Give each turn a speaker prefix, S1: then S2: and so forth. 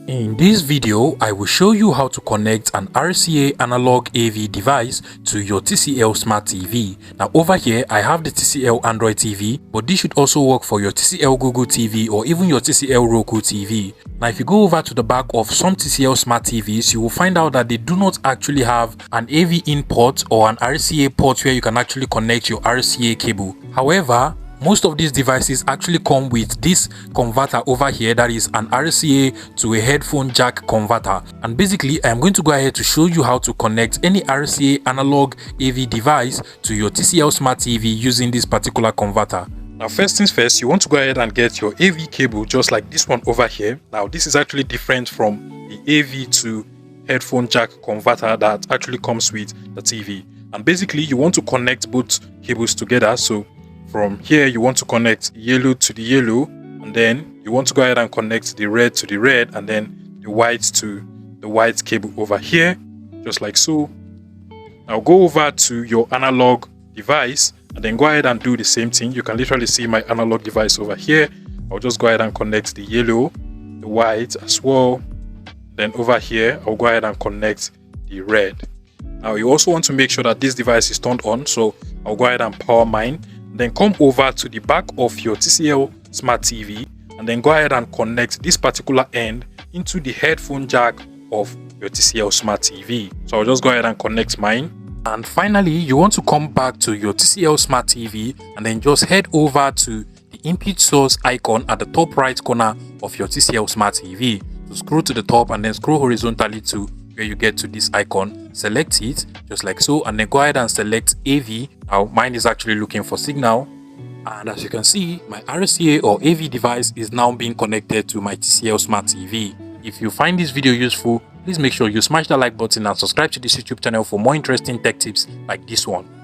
S1: In this video, I will show you how to connect an RCA Analog AV device to your TCL Smart TV. Now over here, I have the TCL Android TV, but this should also work for your TCL Google TV or even your TCL Roku TV. Now if you go over to the back of some TCL Smart TVs, you will find out that they do not actually have an AV in port or an RCA port where you can actually connect your RCA cable. However, most of these devices actually come with this converter over here, that is an RCA to a headphone jack converter. And basically, I'm going to go ahead to show you how to connect any RCA analog AV device to your TCL Smart TV using this particular converter. Now first things first, you want to go ahead and get your AV cable just like this one over here. Now this is actually different from the AV to headphone jack converter that actually comes with the TV. And basically, you want to connect both cables together. So from here, you want to connect yellow to the yellow, and then you want to go ahead and connect the red to the red, and then the white to the white cable over here, just like so. Now go over to your analog device, and then go ahead and do the same thing. You can literally see my analog device over here. I'll just go ahead and connect the yellow, the white as well. Then over here, I'll go ahead and connect the red. Now you also want to make sure that this device is turned on, so I'll go ahead and power mine. Then come over to the back of your TCL Smart TV and then go ahead and connect this particular end into the headphone jack of your TCL Smart TV. So I'll just go ahead and connect mine. And finally, you want to come back to your TCL Smart TV and then just head over to the input source icon at the top right corner of your TCL Smart TV. So scroll to the top and then scroll horizontally to where you get to this icon, select it just like so, and then go ahead and select AV. Now mine is actually looking for signal, and as you can see, my RCA or AV device is now being connected to my TCL Smart TV. If you find this video useful, please make sure you smash that like button and subscribe to this YouTube channel for more interesting tech tips like this one.